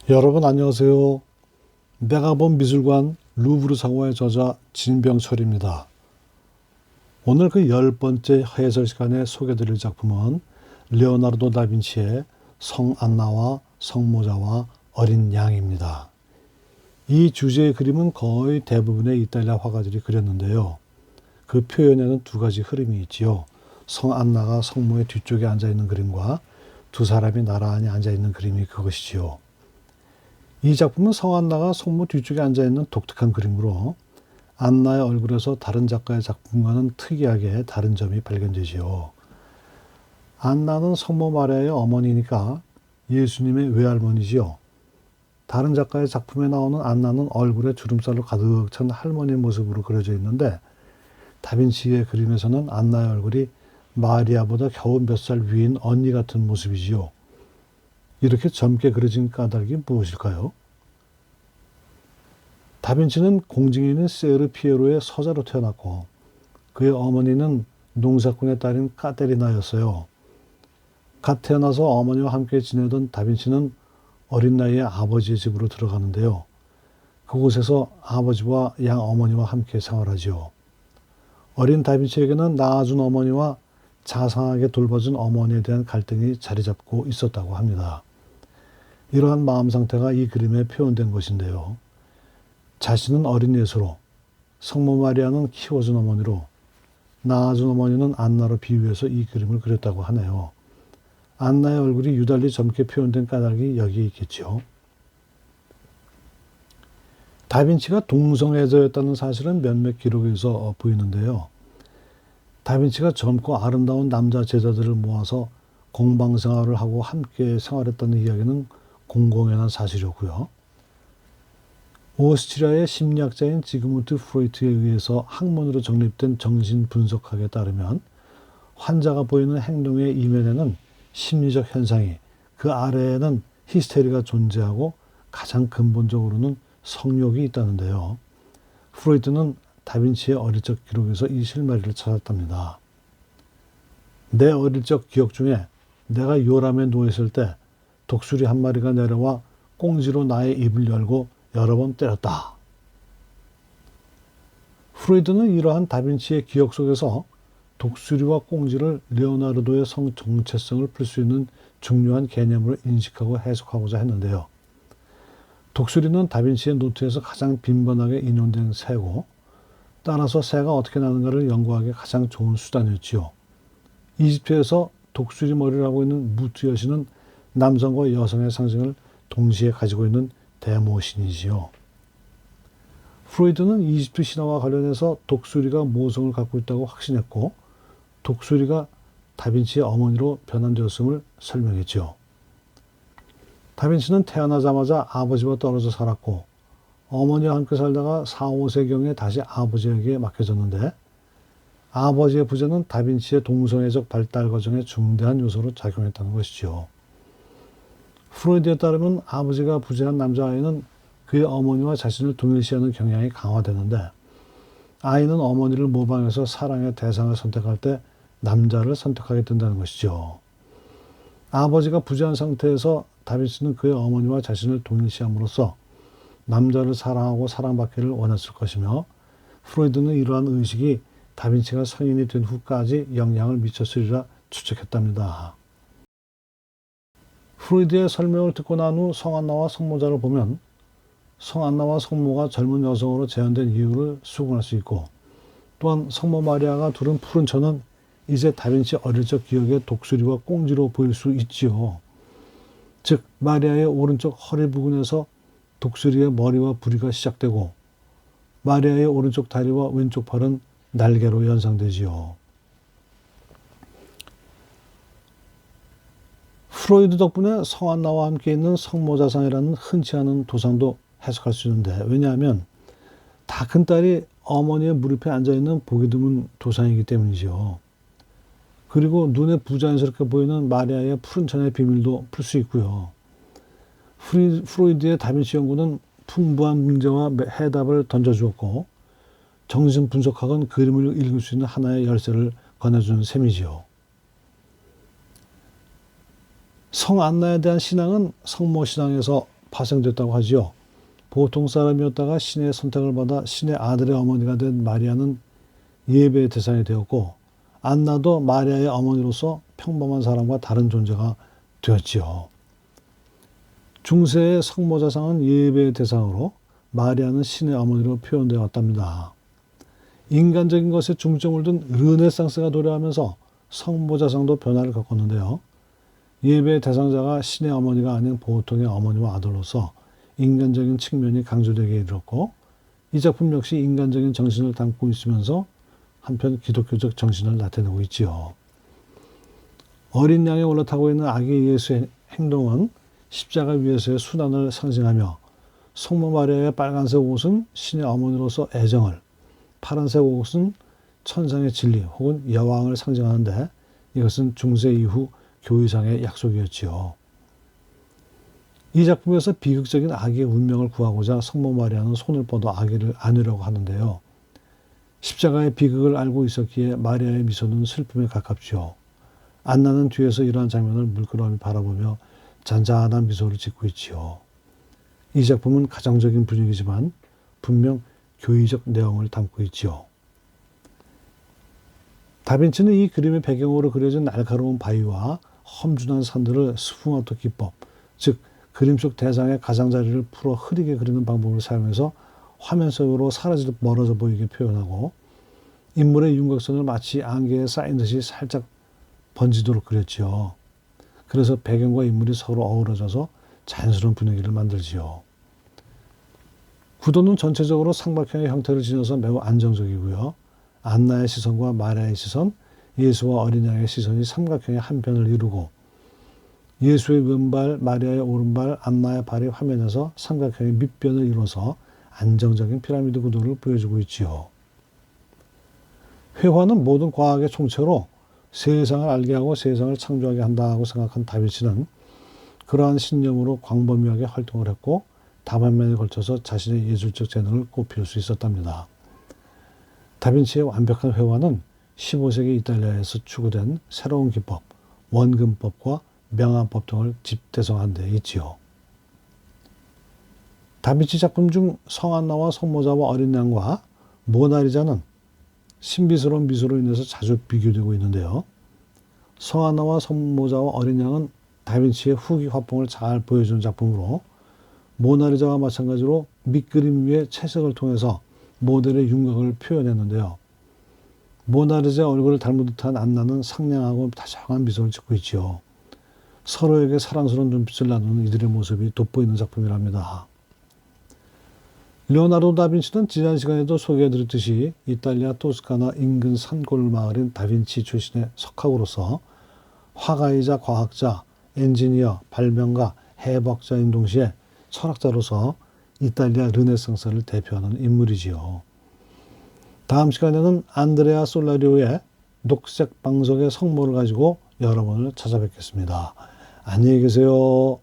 여러분 안녕하세요. 내가 본 미술관 루브르 상호의 저자 진병철입니다. 오늘 그 10번째 해설 시간에 소개드릴 작품은 레오나르도 다빈치의 성 안나와 성모자와 어린 양입니다. 이 주제의 그림은 거의 대부분의 이탈리아 화가들이 그렸는데요. 그 표현에는 두 가지 흐름이 있지요. 성 안나가 성모의 뒤쪽에 앉아있는 그림과 두 사람이 나란히 앉아있는 그림이 그것이지요. 이 작품은 성 안나가 성모 뒤쪽에 앉아있는 독특한 그림으로 안나의 얼굴에서 다른 작가의 작품과는 특이하게 다른 점이 발견되지요. 안나는 성모 마리아의 어머니니까 예수님의 외할머니지요. 다른 작가의 작품에 나오는 안나는 얼굴에 주름살로 가득 찬 할머니의 모습으로 그려져 있는데 다빈치의 그림에서는 안나의 얼굴이 마리아보다 겨우 몇 살 위인 언니 같은 모습이지요. 이렇게 젊게 그려진 까닭이 무엇일까요? 다빈치는 공증인인 세르 피에로의 서자로 태어났고 그의 어머니는 농사꾼의 딸인 까테리나였어요. 갓 태어나서 어머니와 함께 지내던 다빈치는 어린 나이에 아버지의 집으로 들어가는데요. 그곳에서 아버지와 양 어머니와 함께 생활하지요. 어린 다빈치에게는 낳아준 어머니와 자상하게 돌봐준 어머니에 대한 갈등이 자리 잡고 있었다고 합니다. 이러한 마음 상태가 이 그림에 표현된 것인데요. 자신은 어린 예수로, 성모 마리아는 키워준 어머니로, 낳아준 어머니는 안나로 비유해서 이 그림을 그렸다고 하네요. 안나의 얼굴이 유달리 젊게 표현된 까닭이 여기에 있겠죠. 다빈치가 동성애자였다는 사실은 몇몇 기록에서 보이는데요. 다빈치가 젊고 아름다운 남자 제자들을 모아서 공방생활을 하고 함께 생활했다는 이야기는 공공연한 사실이었고요. 오스트리아의 심리학자인 지그문트 프로이트에 의해서 학문으로 정립된 정신분석학에 따르면 환자가 보이는 행동의 이면에는 심리적 현상이, 그 아래에는 히스테리가 존재하고 가장 근본적으로는 성욕이 있다는데요. 프로이트는 다빈치의 어릴 적 기록에서 이 실마리를 찾았답니다. 내 어릴 적 기억 중에 내가 요람에 누워있을 때 독수리 한 마리가 내려와 꽁지로 나의 입을 열고 여러 번 때렸다. 프로이드는 이러한 다빈치의 기억 속에서 독수리와 꽁지를 레오나르도의 성 정체성을 풀 수 있는 중요한 개념으로 인식하고 해석하고자 했는데요. 독수리는 다빈치의 노트에서 가장 빈번하게 인용된 새고 따라서 새가 어떻게 나는가를 연구하기 가장 좋은 수단이었지요. 이집트에서 독수리 머리를 하고 있는 무트 여신은 남성과 여성의 상징을 동시에 가지고 있는 대모신이지요. 프로이드는 이집트 신화와 관련해서 독수리가 모성을 갖고 있다고 확신했고 독수리가 다빈치의 어머니로 변환되었음을 설명했지요. 다빈치는 태어나자마자 아버지와 떨어져 살았고 어머니와 함께 살다가 4, 5세경에 다시 아버지에게 맡겨졌는데 아버지의 부재는 다빈치의 동성애적 발달 과정에 중대한 요소로 작용했다는 것이죠. 프로이드에 따르면 아버지가 부재한 남자아이는 그의 어머니와 자신을 동일시하는 경향이 강화되는데 아이는 어머니를 모방해서 사랑의 대상을 선택할 때 남자를 선택하게 된다는 것이죠. 아버지가 부재한 상태에서 다빈치는 그의 어머니와 자신을 동일시함으로써 남자를 사랑하고 사랑받기를 원했을 것이며 프로이드는 이러한 의식이 다빈치가 성인이 된 후까지 영향을 미쳤으리라 추측했답니다. 프로이드의 설명을 듣고 난 후 성안나와 성모자를 보면 성안나와 성모가 젊은 여성으로 재현된 이유를 수긍할 수 있고 또한 성모 마리아가 두른 푸른 천은 이제 다빈치 어릴 적 기억의 독수리와 꽁지로 보일 수 있지요. 즉 마리아의 오른쪽 허리 부근에서 독수리의 머리와 부리가 시작되고 마리아의 오른쪽 다리와 왼쪽 팔은 날개로 연상되지요. 프로이드 덕분에 성안나와 함께 있는 성모자상이라는 흔치 않은 도상도 해석할 수 있는데 왜냐하면 다 큰딸이 어머니의 무릎에 앉아있는 보기 드문 도상이기 때문이죠. 그리고 눈에 부자연스럽게 보이는 마리아의 푸른 천의 비밀도 풀 수 있고요. 프로이드의 다빈치 연구는 풍부한 문제와 해답을 던져주었고 정신분석학은 그림을 읽을 수 있는 하나의 열쇠를 건네준 셈이지요. 성 안나에 대한 신앙은 성모 신앙에서 파생됐다고 하지요. 보통 사람이었다가 신의 선택을 받아 신의 아들의 어머니가 된 마리아는 예배의 대상이 되었고, 안나도 마리아의 어머니로서 평범한 사람과 다른 존재가 되었지요. 중세의 성모자상은 예배의 대상으로, 마리아는 신의 어머니로 표현되었답니다. 인간적인 것에 중점을 둔 르네상스가 도래하면서 성모자상도 변화를 겪었는데요. 예배의 대상자가 신의 어머니가 아닌 보통의 어머니와 아들로서 인간적인 측면이 강조되게 이르렀고, 이 작품 역시 인간적인 정신을 담고 있으면서 한편 기독교적 정신을 나타내고 있지요. 어린 양에 올라타고 있는 아기 예수의 행동은 십자가 위에서의 순환을 상징하며, 성모 마리아의 빨간색 옷은 신의 어머니로서 애정을, 파란색 옷은 천상의 진리 혹은 여왕을 상징하는데, 이것은 중세 이후 교회상의 약속이었지요. 이 작품에서 비극적인 아기의 운명을 구하고자 성모 마리아는 손을 뻗어 아기를 안으려고 하는데요. 십자가의 비극을 알고 있었기에 마리아의 미소는 슬픔에 가깝지요. 안나는 뒤에서 이러한 장면을 물끄러미 바라보며 잔잔한 미소를 짓고 있지요. 이 작품은 가정적인 분위기지만 분명 교의적 내용을 담고 있지요. 다빈치는 이 그림의 배경으로 그려진 날카로운 바위와 험준한 산들을 스푸마토 기법, 즉 그림 속 대상의 가장자리를 풀어 흐리게 그리는 방법을 사용해서 화면 속으로 사라지듯 멀어져 보이게 표현하고, 인물의 윤곽선을 마치 안개에 쌓인 듯이 살짝 번지도록 그렸지요. 그래서 배경과 인물이 서로 어우러져서 자연스러운 분위기를 만들지요. 구도는 전체적으로 삼각형의 형태를 지녀서 매우 안정적이고요. 안나의 시선과 마리아의 시선, 예수와 어린 양의 시선이 삼각형의 한 편을 이루고, 예수의 왼발, 마리아의 오른발, 안나의 발이 화면에서 삼각형의 밑변을 이뤄서 안정적인 피라미드 구도를 보여주고 있지요. 회화는 모든 과학의 총체로 세상을 알게 하고 세상을 창조하게 한다고 생각한 다빈치는 그러한 신념으로 광범위하게 활동을 했고, 다반면에 걸쳐서 자신의 예술적 재능을 꼽힐 수 있었답니다. 다빈치의 완벽한 회화는 15세기 이탈리아에서 추구된 새로운 기법, 원근법과 명암법 등을 집대성한 데 있지요. 다빈치 작품 중 성안나와 성모자와 어린 양과 모나리자는 신비스러운 미소로 인해서 자주 비교되고 있는데요. 성안나와 성모자와 어린 양은 다빈치의 후기 화풍을 잘 보여준 작품으로, 모나리자와 마찬가지로 밑그림 위에 채색을 통해서 모델의 윤곽을 표현했는데요. 모나리자의 얼굴을 닮은 듯한 안나는 상냥하고 다정한 미소를 짓고 있지요. 서로에게 사랑스러운 눈빛을 나누는 이들의 모습이 돋보이는 작품이랍니다. 레오나르도 다빈치는 지난 시간에도 소개해드렸듯이 이탈리아 토스카나 인근 산골 마을인 다빈치 출신의 석학으로서 화가이자 과학자, 엔지니어, 발명가, 해박자인 동시에 철학자로서 이탈리아 르네상스를 대표하는 인물이지요. 다음 시간에는 안드레아 솔라리오의 녹색 방석의 성모를 가지고 여러분을 찾아뵙겠습니다. 안녕히 계세요.